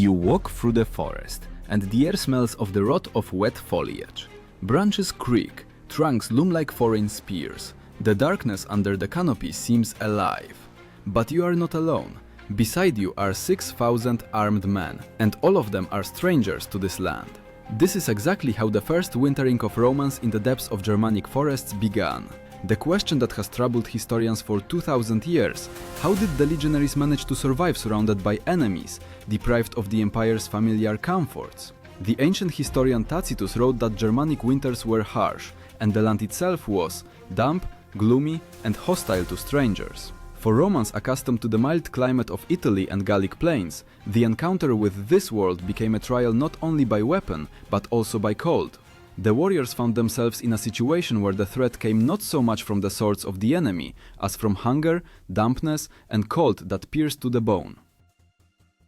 You walk through the forest, and the air smells of the rot of wet foliage. Branches creak, trunks loom like foreign spears. The darkness under the canopy seems alive. But you are not alone. Beside you are 6,000 armed men, and all of them are strangers to this land. This is exactly how the first wintering of Romans in the depths of Germanic forests began. The question that has troubled historians for 2000 years: how did the legionaries manage to survive surrounded by enemies, deprived of the empire's familiar comforts? The ancient historian Tacitus wrote that Germanic winters were harsh, and the land itself was damp, gloomy, and hostile to strangers. For Romans accustomed to the mild climate of Italy and Gallic plains, the encounter with this world became a trial not only by weapon, but also by cold. The warriors found themselves in a situation where the threat came not so much from the swords of the enemy, as from hunger, dampness, and cold that pierced to the bone.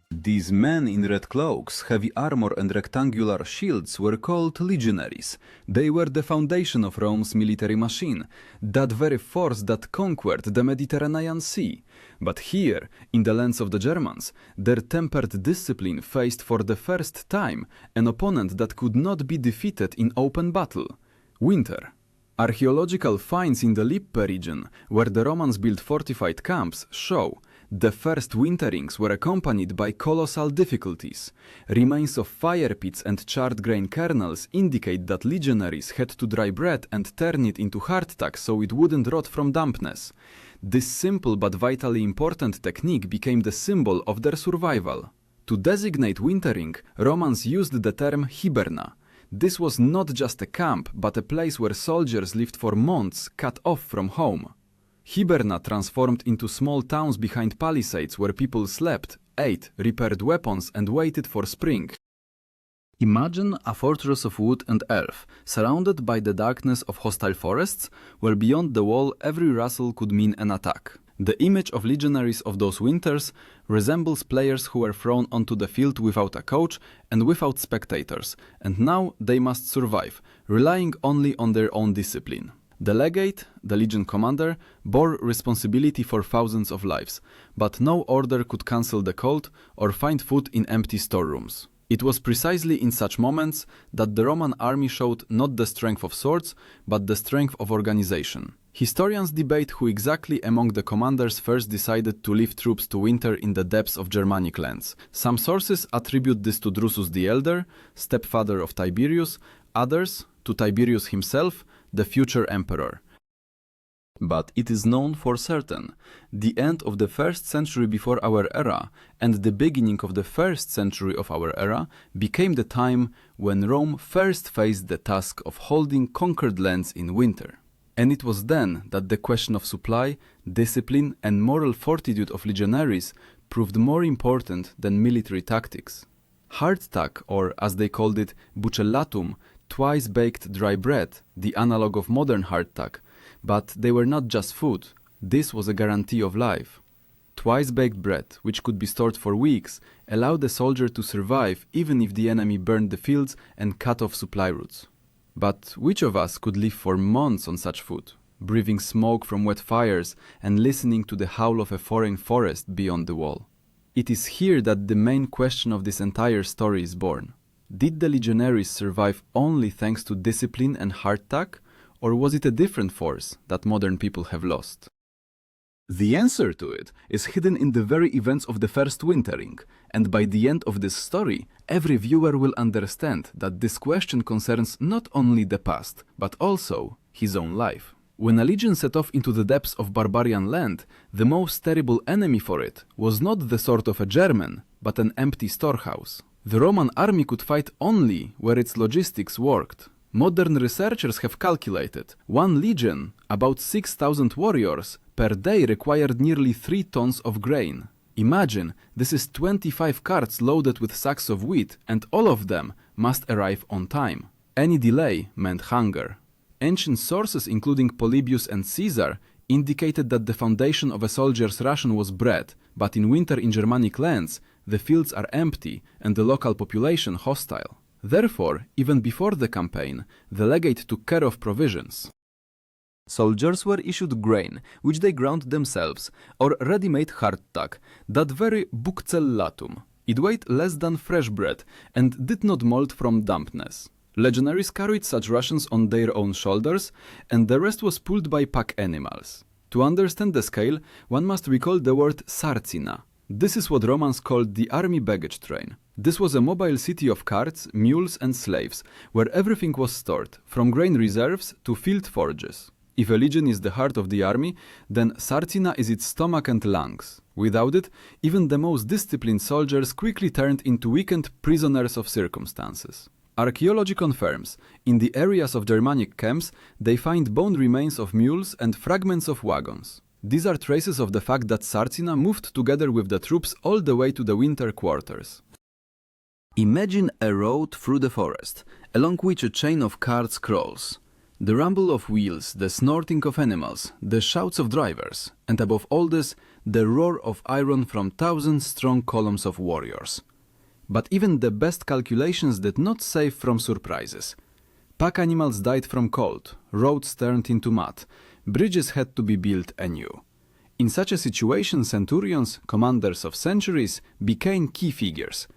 These men in red cloaks, heavy armor and rectangular shields were called legionaries. They were the foundation of Rome's military machine, that very force that conquered the Mediterranean Sea. But here, in the lands of the Germans, their tempered discipline faced for the first time an opponent that could not be defeated in open battle: winter. Archaeological finds in the Lippe region, where the Romans built fortified camps, show the first winterings were accompanied by colossal difficulties. Remains of fire pits and charred grain kernels indicate that legionaries had to dry bread and turn it into hardtack so it wouldn't rot from dampness. This simple but vitally important technique became the symbol of their survival. To designate wintering, Romans used the term hiberna. This was not just a camp, but a place where soldiers lived for months, cut off from home. Hiberna transformed into small towns behind palisades where people slept, ate, repaired weapons, and waited for spring. Imagine a fortress of wood and earth, surrounded by the darkness of hostile forests, where beyond the wall every rustle could mean an attack. The image of legionaries of those winters resembles players who were thrown onto the field without a coach and without spectators, and now they must survive, relying only on their own discipline. The legate, the legion commander, bore responsibility for thousands of lives, but no order could cancel the cold or find food in empty storerooms. It was precisely in such moments that the Roman army showed not the strength of swords, but the strength of organization. Historians debate who exactly among the commanders first decided to leave troops to winter in the depths of Germanic lands. Some sources attribute this to Drusus the Elder, stepfather of Tiberius, others to Tiberius himself, the future emperor. But it is known for certain, the end of the 1st century before our era and the beginning of the 1st century of our era became the time when Rome first faced the task of holding conquered lands in winter. And it was then that the question of supply, discipline, and moral fortitude of legionaries proved more important than military tactics. Hardtack, or as they called it, bucellatum, twice-baked dry bread, the analog of modern hardtack, but they were not just food. This was a guarantee of life. Twice-baked bread, which could be stored for weeks, allowed the soldier to survive even if the enemy burned the fields and cut off supply routes. But which of us could live for months on such food, breathing smoke from wet fires and listening to the howl of a foreign forest beyond the wall? It is here that the main question of this entire story is born. Did the legionaries survive only thanks to discipline and hardtack, or was it a different force that modern people have lost? The answer to it is hidden in the very events of the first wintering, and by the end of this story, every viewer will understand that this question concerns not only the past, but also his own life. When a legion set off into the depths of barbarian land, the most terrible enemy for it was not the sword of a German, but an empty storehouse. The Roman army could fight only where its logistics worked. Modern researchers have calculated one legion, about 6,000 warriors, per day required nearly 3 tons of grain. Imagine, this is 25 carts loaded with sacks of wheat, and all of them must arrive on time. Any delay meant hunger. Ancient sources, including Polybius and Caesar, indicated that the foundation of a soldier's ration was bread, but in winter in Germanic lands, the fields are empty and the local population hostile. Therefore, even before the campaign, the legate took care of provisions. Soldiers were issued grain, which they ground themselves, or ready-made hardtack, that very buccellatum. It weighed less than fresh bread and did not mold from dampness. Legionaries carried such rations on their own shoulders, and the rest was pulled by pack animals. To understand the scale, one must recall the word sarcina. This is what Romans called the army baggage train. This was a mobile city of carts, mules and slaves, where everything was stored, from grain reserves to field forges. If a legion is the heart of the army, then sarcina is its stomach and lungs. Without it, even the most disciplined soldiers quickly turned into weakened prisoners of circumstances. Archaeology confirms, in the areas of Germanic camps, they find bone remains of mules and fragments of wagons. These are traces of the fact that Sarcina moved together with the troops all the way to the winter quarters. Imagine a road through the forest, along which a chain of carts crawls. The rumble of wheels, the snorting of animals, the shouts of drivers, and above all this, the roar of iron from thousand-strong columns of warriors. But even the best calculations did not save from surprises. Pack animals died from cold, roads turned into mud, bridges had to be built anew. In such a situation, centurions, commanders of centuries, became key figures.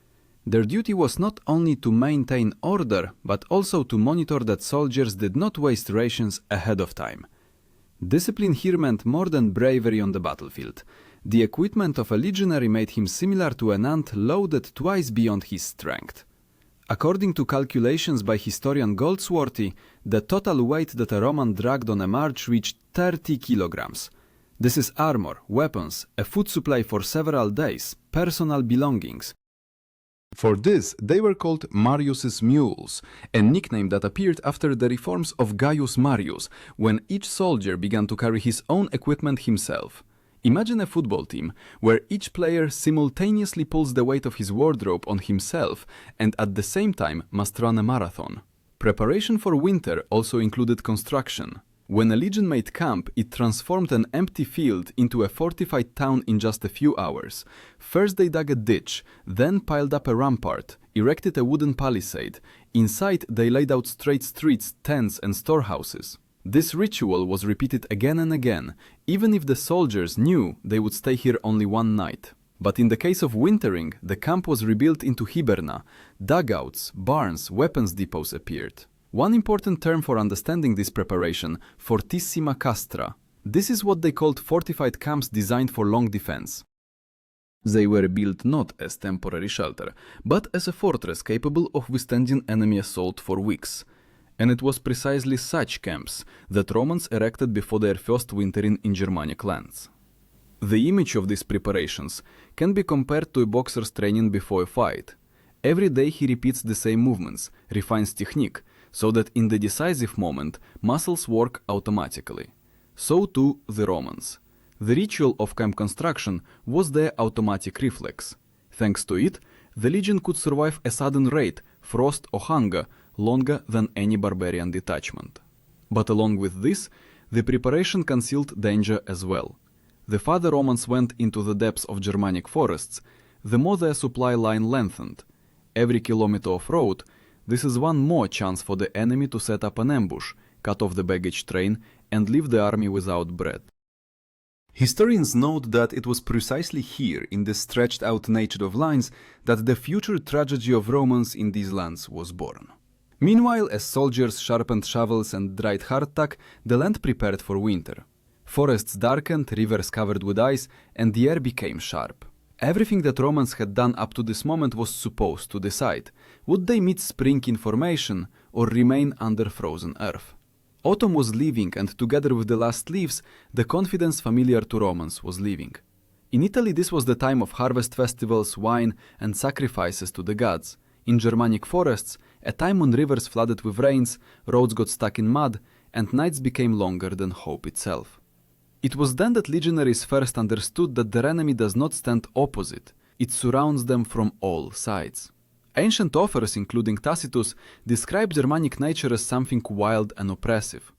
Their duty was not only to maintain order, but also to monitor that soldiers did not waste rations ahead of time. Discipline here meant more than bravery on the battlefield. The equipment of a legionary made him similar to an ant loaded twice beyond his strength. According to calculations by historian Goldsworthy, the total weight that a Roman dragged on a march reached 30 kilograms. This is armor, weapons, a food supply for several days, personal belongings. For this, they were called Marius's mules, a nickname that appeared after the reforms of Gaius Marius, when each soldier began to carry his own equipment himself. Imagine a football team, where each player simultaneously pulls the weight of his wardrobe on himself and at the same time must run a marathon. Preparation for winter also included construction. When a legion made camp, it transformed an empty field into a fortified town in just a few hours. First they dug a ditch, then piled up a rampart, erected a wooden palisade. Inside they laid out straight streets, tents and storehouses. This ritual was repeated again and again, even if the soldiers knew they would stay here only one night. But in the case of wintering, the camp was rebuilt into hiberna. Dugouts, barns, weapons depots appeared. One important term for understanding this preparation, fortissima castra. This is what they called fortified camps designed for long defense. They were built not as temporary shelter, but as a fortress capable of withstanding enemy assault for weeks. And it was precisely such camps that Romans erected before their first wintering in Germanic lands. The image of these preparations can be compared to a boxer's training before a fight. Every day he repeats the same movements, refines technique, so that in the decisive moment muscles work automatically. So too the Romans. The ritual of camp construction was their automatic reflex. Thanks to it, the legion could survive a sudden raid, frost or hunger longer than any barbarian detachment. But along with this, the preparation concealed danger as well. The farther Romans went into the depths of Germanic forests, the more their supply line lengthened. Every kilometer of road, this is one more chance for the enemy to set up an ambush, cut off the baggage train, and leave the army without bread. Historians note that it was precisely here, in the stretched-out nature of lines, that the future tragedy of Romans in these lands was born. Meanwhile, as soldiers sharpened shovels and dried hardtack, the land prepared for winter. Forests darkened, rivers covered with ice, and the air became sharp. Everything that Romans had done up to this moment was supposed to decide. Would they meet spring in formation or remain under frozen earth? Autumn was leaving, and together with the last leaves, the confidence familiar to Romans was leaving. In Italy, this was the time of harvest festivals, wine, and sacrifices to the gods. In Germanic forests, a time when rivers flooded with rains, roads got stuck in mud, and nights became longer than hope itself. It was then that legionaries first understood that their enemy does not stand opposite, it surrounds them from all sides. Ancient authors, including Tacitus, describe Germanic nature as something wild and oppressive.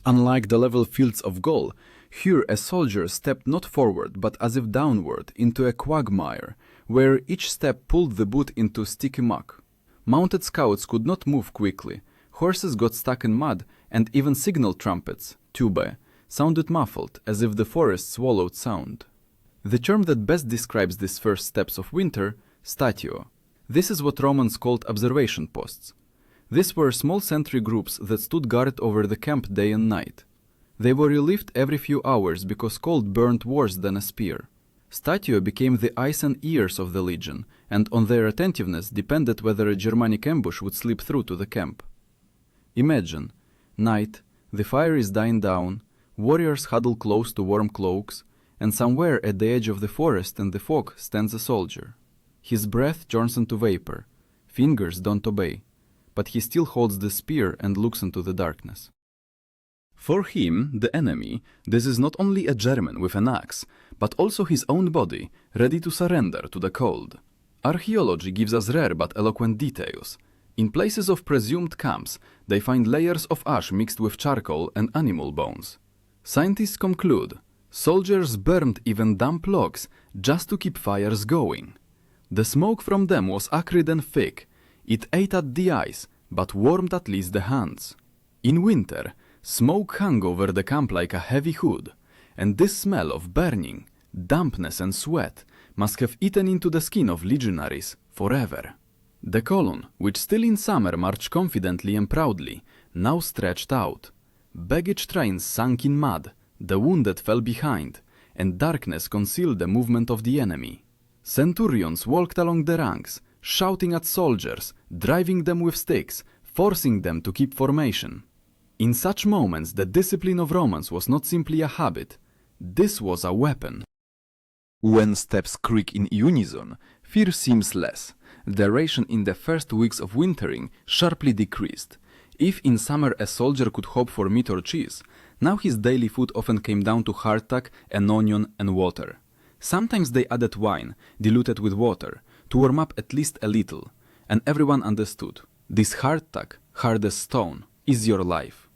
Unlike the level fields of Gaul, here a soldier stepped not forward but as if downward into a quagmire, where each step pulled the boot into sticky muck. Mounted scouts could not move quickly, horses got stuck in mud, and even signal trumpets, tubae, sounded muffled, as if the forest swallowed sound. The term that best describes these first steps of winter, statio. This is what Romans called observation posts. These were small sentry groups that stood guard over the camp day and night. They were relieved every few hours because cold burned worse than a spear. Statio became the eyes and ears of the legion, and on their attentiveness depended whether a Germanic ambush would slip through to the camp. Imagine, night, the fire is dying down, warriors huddle close to warm cloaks, and somewhere at the edge of the forest and the fog stands a soldier. His breath turns into vapor, fingers don't obey, but he still holds the spear and looks into the darkness. For him, the enemy, this is not only a German with an axe, but also his own body, ready to surrender to the cold. Archaeology gives us rare but eloquent details. In places of presumed camps, they find layers of ash mixed with charcoal and animal bones. Scientists conclude, soldiers burned even damp logs just to keep fires going. The smoke from them was acrid and thick. It ate at the eyes, but warmed at least the hands. In winter, smoke hung over the camp like a heavy hood, and this smell of burning, dampness and sweat must have eaten into the skin of legionaries forever. The column, which still in summer marched confidently and proudly, now stretched out. Baggage trains sank in mud, the wounded fell behind, and darkness concealed the movement of the enemy. Centurions walked along the ranks, shouting at soldiers, driving them with sticks, forcing them to keep formation. In such moments, the discipline of Romans was not simply a habit. This was a weapon. When steps creak in unison, fear seems less. The ration in the first weeks of wintering sharply decreased. If in summer a soldier could hope for meat or cheese, now his daily food often came down to hardtack, an onion and water. Sometimes they added wine, diluted with water, to warm up at least a little, and everyone understood. This hardtack, hard as stone, is your life.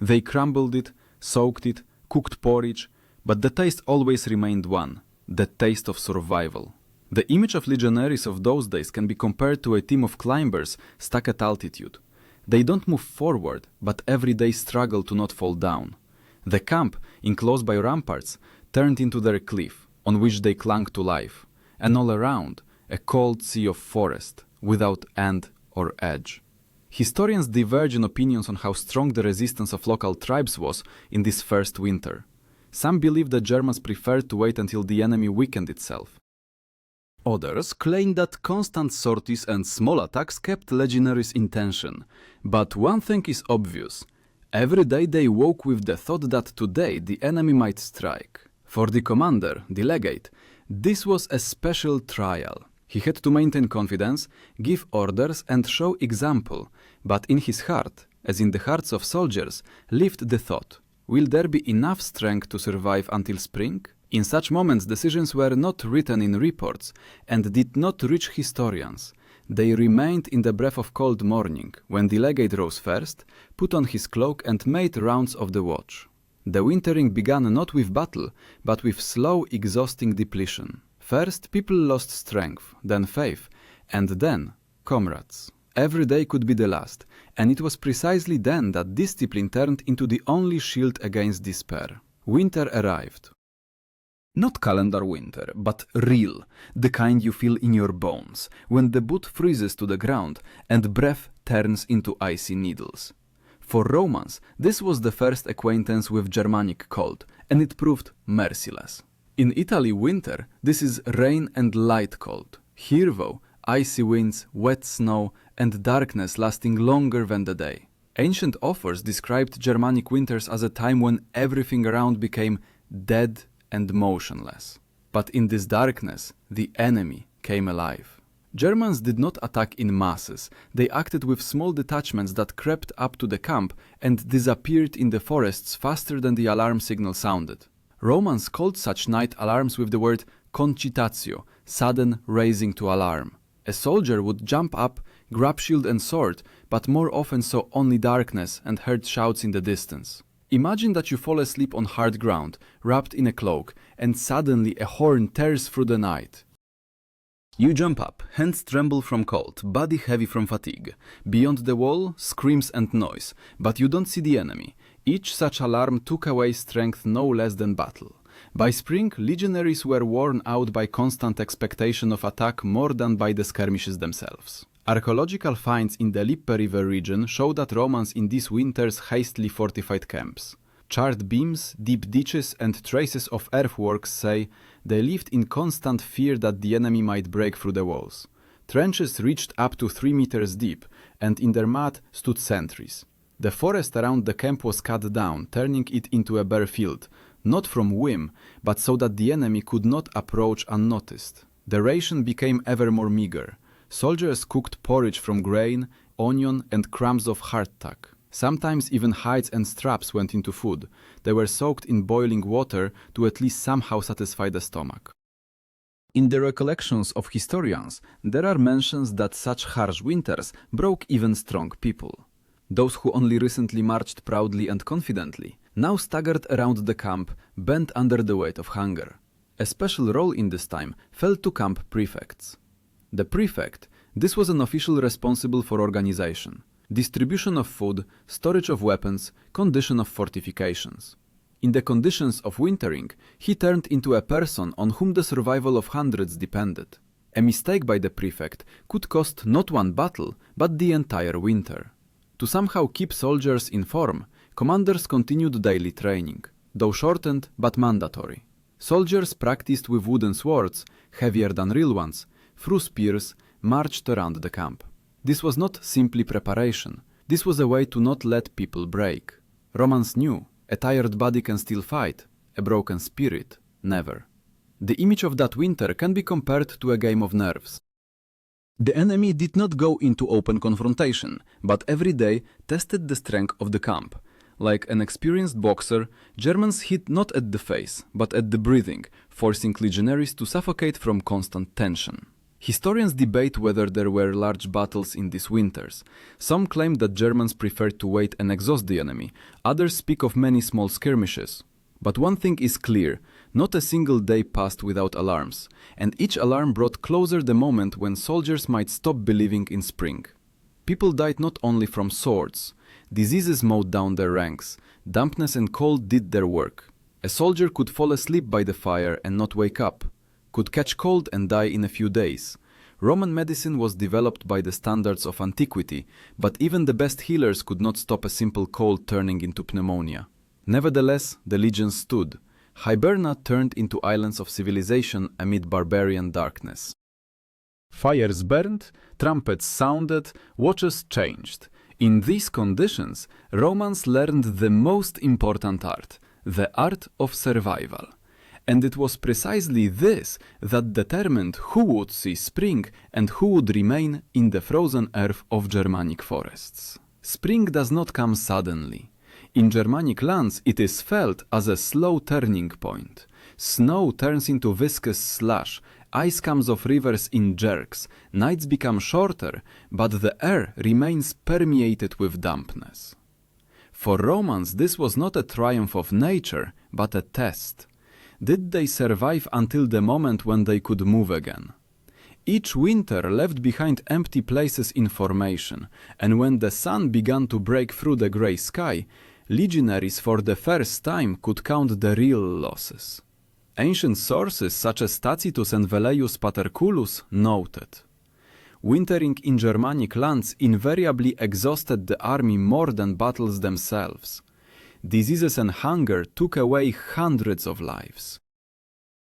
They crumbled it, soaked it, cooked porridge, but the taste always remained one, the taste of survival. The image of legionaries of those days can be compared to a team of climbers stuck at altitude. They don't move forward, but every day struggle to not fall down. The camp, enclosed by ramparts, turned into their cliff, on which they clung to life, and all around, a cold sea of forest, without end or edge. Historians diverge in opinions on how strong the resistance of local tribes was in this first winter. Some believe the Germans preferred to wait until the enemy weakened itself. Others claim that constant sorties and small attacks kept legionaries in tension. But one thing is obvious. Every day they woke with the thought that today the enemy might strike. For the commander, the legate, this was a special trial. He had to maintain confidence, give orders and show example, but in his heart, as in the hearts of soldiers, lived the thought, will there be enough strength to survive until spring? In such moments decisions were not written in reports and did not reach historians. They remained in the breath of cold morning, when the legate rose first, put on his cloak and made rounds of the watch. The wintering began not with battle, but with slow, exhausting depletion. First, people lost strength, then faith, and then comrades. Every day could be the last, and it was precisely then that discipline turned into the only shield against despair. Winter arrived. Not calendar winter, but real, the kind you feel in your bones, when the boot freezes to the ground and breath turns into icy needles. For Romans, this was the first acquaintance with Germanic cold, and it proved merciless. In Italy winter, this is rain and light cold. Here though, icy winds, wet snow, and darkness lasting longer than the day. Ancient authors described Germanic winters as a time when everything around became dead and motionless. But in this darkness, the enemy came alive. Germans did not attack in masses. They acted with small detachments that crept up to the camp and disappeared in the forests faster than the alarm signal sounded. Romans called such night alarms with the word concitatio, sudden raising to alarm. A soldier would jump up, grab shield and sword, but more often saw only darkness and heard shouts in the distance. Imagine that you fall asleep on hard ground, wrapped in a cloak, and suddenly a horn tears through the night. You jump up, hands tremble from cold, body heavy from fatigue. Beyond the wall, screams and noise, but you don't see the enemy. Each such alarm took away strength no less than battle. By spring, legionaries were worn out by constant expectation of attack more than by the skirmishes themselves. Archaeological finds in the Lippe River region show that Romans in these winters hastily fortified camps. Charred beams, deep ditches and traces of earthworks say they lived in constant fear that the enemy might break through the walls. Trenches reached up to 3 meters deep, and in their mud stood sentries. The forest around the camp was cut down, turning it into a bare field, not from whim, but so that the enemy could not approach unnoticed. The ration became ever more meager. Soldiers cooked porridge from grain, onion and crumbs of hardtack. Sometimes even hides and straps went into food. They were soaked in boiling water to at least somehow satisfy the stomach. In the recollections of historians, there are mentions that such harsh winters broke even strong people. Those who only recently marched proudly and confidently now staggered around the camp, bent under the weight of hunger. A special role in this time fell to camp prefects. The prefect, this was an official responsible for organization, distribution of food, storage of weapons, condition of fortifications. In the conditions of wintering, he turned into a person on whom the survival of hundreds depended. A mistake by the prefect could cost not one battle, but the entire winter. To somehow keep soldiers in form, commanders continued daily training, though shortened but mandatory. Soldiers practiced with wooden swords, heavier than real ones, through spears, marched around the camp. This was not simply preparation. This was a way to not let people break. Romans knew, a tired body can still fight, a broken spirit, never. The image of that winter can be compared to a game of nerves. The enemy did not go into open confrontation, but every day tested the strength of the camp. Like an experienced boxer, Germans hit not at the face, but at the breathing, forcing legionaries to suffocate from constant tension. Historians debate whether there were large battles in these winters. Some claim that Germans preferred to wait and exhaust the enemy, others speak of many small skirmishes. But one thing is clear, not a single day passed without alarms, and each alarm brought closer the moment when soldiers might stop believing in spring. People died not only from swords. Diseases mowed down their ranks, dampness and cold did their work. A soldier could fall asleep by the fire and not wake up, could catch cold and die in a few days. Roman medicine was developed by the standards of antiquity, but even the best healers could not stop a simple cold turning into pneumonia. Nevertheless, the legions stood. Hibernia turned into islands of civilization amid barbarian darkness. Fires burned, trumpets sounded, watches changed. In these conditions, Romans learned the most important art, the art of survival. And it was precisely this that determined who would see spring and who would remain in the frozen earth of Germanic forests. Spring does not come suddenly. In Germanic lands, it is felt as a slow turning point. Snow turns into viscous slush, ice comes off rivers in jerks, nights become shorter, but the air remains permeated with dampness. For Romans, this was not a triumph of nature, but a test. Did they survive until the moment when they could move again? Each winter left behind empty places in formation, and when the sun began to break through the grey sky, legionaries for the first time could count the real losses. Ancient sources such as Tacitus and Velleius Paterculus noted, wintering in Germanic lands invariably exhausted the army more than battles themselves. Diseases and hunger took away hundreds of lives.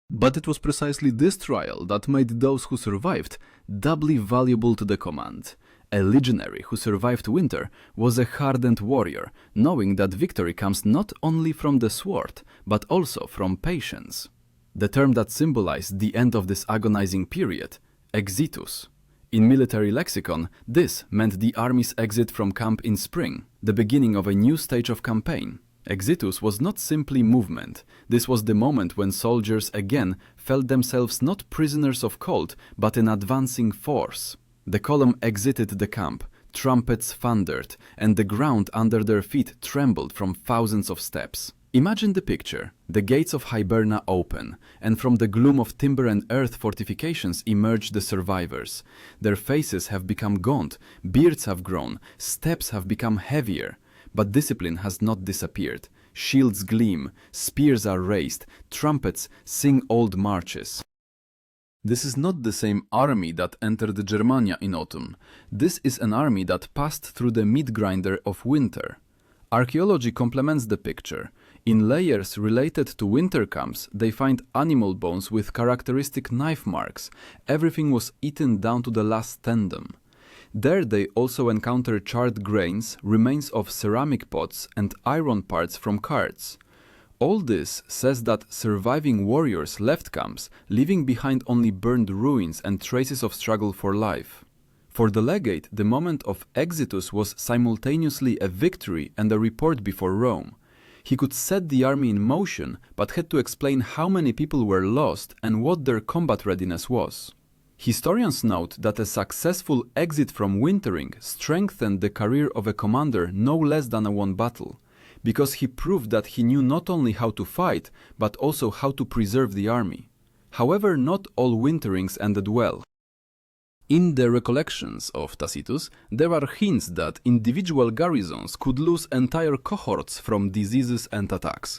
But it was precisely this trial that made those who survived doubly valuable to the command. A legionary who survived winter was a hardened warrior, knowing that victory comes not only from the sword, but also from patience. The term that symbolized the end of this agonizing period, exitus. In military lexicon, this meant the army's exit from camp in spring, the beginning of a new stage of campaign. Exitus was not simply movement. This was the moment when soldiers again felt themselves not prisoners of cold, but an advancing force. The column exited the camp, trumpets thundered, and the ground under their feet trembled from thousands of steps. Imagine the picture. The gates of Hibernia open, and from the gloom of timber and earth fortifications emerge the survivors. Their faces have become gaunt, beards have grown, steps have become heavier. But discipline has not disappeared. Shields gleam, spears are raised, trumpets sing old marches. This is not the same army that entered Germania in autumn. This is an army that passed through the meat grinder of winter. Archaeology complements the picture. In layers related to winter camps, they find animal bones with characteristic knife marks. Everything was eaten down to the last tendon. There they also encounter charred grains, remains of ceramic pots, and iron parts from carts. All this says that surviving warriors left camps, leaving behind only burned ruins and traces of struggle for life. For the legate, the moment of exodus was simultaneously a victory and a report before Rome. He could set the army in motion, but had to explain how many people were lost and what their combat readiness was. Historians note that a successful exit from wintering strengthened the career of a commander no less than a one battle, because he proved that he knew not only how to fight, but also how to preserve the army. However, not all winterings ended well. In the recollections of Tacitus, there are hints that individual garrisons could lose entire cohorts from diseases and attacks.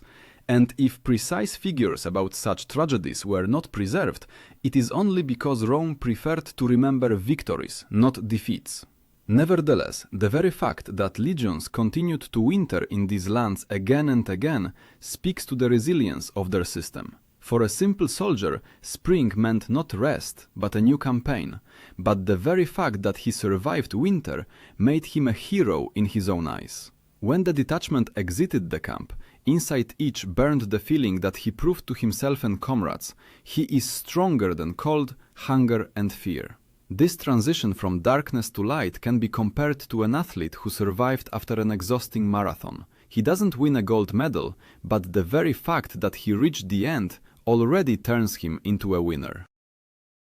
And if precise figures about such tragedies were not preserved, it is only because Rome preferred to remember victories, not defeats. Nevertheless, the very fact that legions continued to winter in these lands again and again speaks to the resilience of their system. For a simple soldier, spring meant not rest, but a new campaign. But the very fact that he survived winter made him a hero in his own eyes. When the detachment exited the camp, inside each burned the feeling that he proved to himself and comrades, he is stronger than cold, hunger and fear. This transition from darkness to light can be compared to an athlete who survived after an exhausting marathon. He doesn't win a gold medal, but the very fact that he reached the end already turns him into a winner.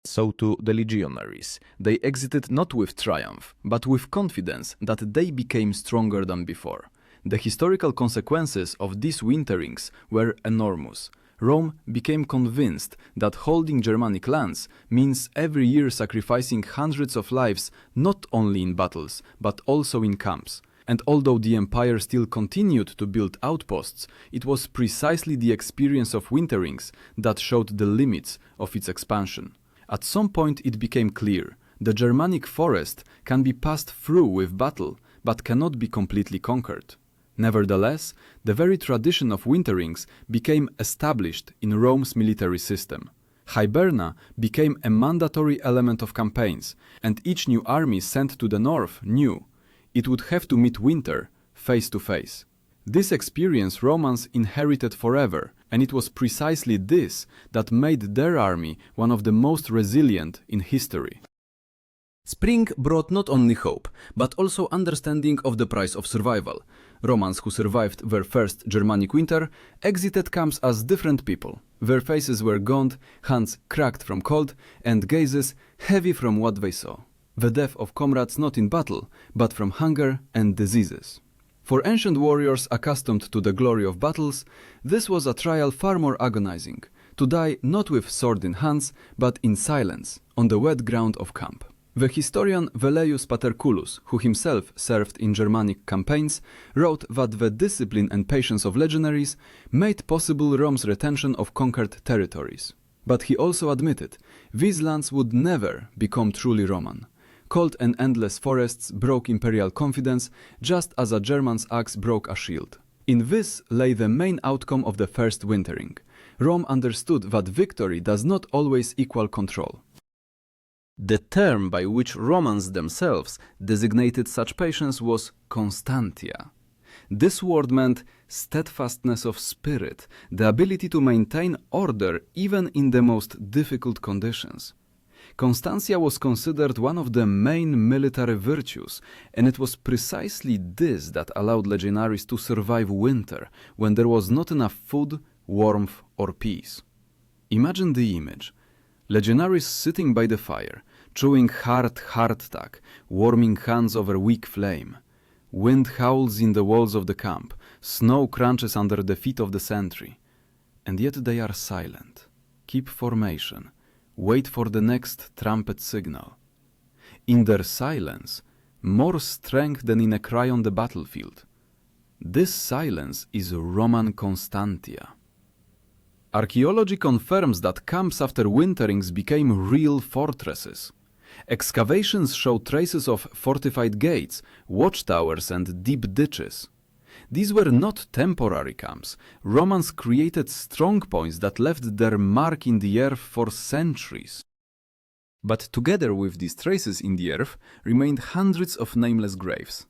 So to the Legionaries. They exited not with triumph, but with confidence that they became stronger than before. The historical consequences of these winterings were enormous. Rome became convinced that holding Germanic lands means every year sacrificing hundreds of lives not only in battles, but also in camps. And although the empire still continued to build outposts, it was precisely the experience of winterings that showed the limits of its expansion. At some point it became clear, the Germanic forest can be passed through with battle, but cannot be completely conquered. Nevertheless, the very tradition of winterings became established in Rome's military system. Hiberna became a mandatory element of campaigns, and each new army sent to the north knew it would have to meet winter face to face. This experience Romans inherited forever, and it was precisely this that made their army one of the most resilient in history. Spring brought not only hope, but also understanding of the price of survival. Romans who survived their first Germanic winter exited camps as different people. Their faces were gaunt, hands cracked from cold, and gazes heavy from what they saw. The death of comrades not in battle, but from hunger and diseases. For ancient warriors accustomed to the glory of battles, this was a trial far more agonizing, to die not with sword in hands, but in silence, on the wet ground of camp. The historian Velleius Paterculus, who himself served in Germanic campaigns, wrote that the discipline and patience of legionaries made possible Rome's retention of conquered territories. But he also admitted, these lands would never become truly Roman. Cold and endless forests broke imperial confidence, just as a German's axe broke a shield. In this lay the main outcome of the first wintering. Rome understood that victory does not always equal control. The term by which Romans themselves designated such patience was constantia. This word meant steadfastness of spirit, the ability to maintain order even in the most difficult conditions. Constantia was considered one of the main military virtues, and it was precisely this that allowed legionaries to survive winter when there was not enough food, warmth, or peace. Imagine the image. Legionaries sitting by the fire, chewing hard hardtack, warming hands over weak flame. Wind howls in the walls of the camp, snow crunches under the feet of the sentry. And yet they are silent, keep formation, wait for the next trumpet signal. In their silence, more strength than in a cry on the battlefield. This silence is Roman Constantia. Archaeology confirms that camps after winterings became real fortresses. Excavations show traces of fortified gates, watchtowers, and deep ditches. These were not temporary camps. Romans created strong points that left their mark in the earth for centuries. But together with these traces in the earth remained hundreds of nameless graves.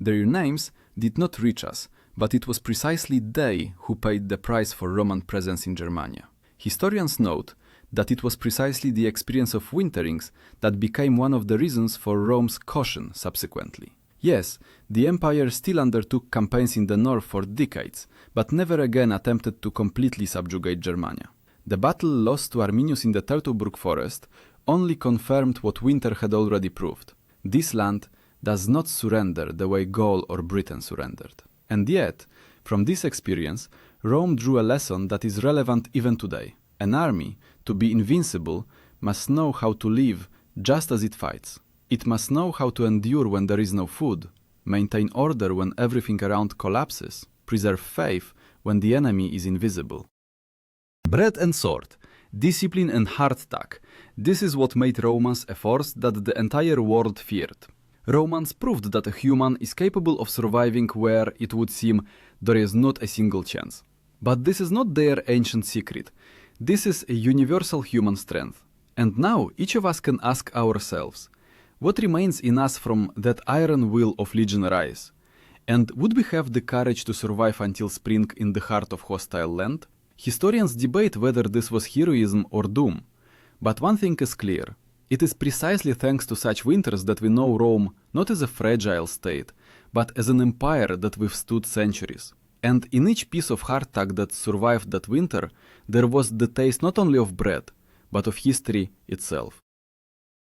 Their names did not reach us, but it was precisely they who paid the price for Roman presence in Germania. Historians note that it was precisely the experience of winterings that became one of the reasons for Rome's caution subsequently. Yes, the empire still undertook campaigns in the north for decades, but never again attempted to completely subjugate Germania. The battle lost to Arminius in the Teutoburg forest only confirmed what winter had already proved. This land does not surrender the way Gaul or Britain surrendered. And yet, from this experience, Rome drew a lesson that is relevant even today. An army, to be invincible, must know how to live just as it fights. It must know how to endure when there is no food, maintain order when everything around collapses, preserve faith when the enemy is invisible. Bread and sword, discipline and hardtack. This is what made Romans a force that the entire world feared. Romans proved that a human is capable of surviving where it would seem there is not a single chance. But this is not their ancient secret. This is a universal human strength. And now each of us can ask ourselves, what remains in us from that iron will of Legionaries? And would we have the courage to survive until spring in the heart of hostile land? Historians debate whether this was heroism or doom. But one thing is clear. It is precisely thanks to such winters that we know Rome not as a fragile state, but as an empire that withstood centuries. And in each piece of hardtack that survived that winter, there was the taste not only of bread, but of history itself.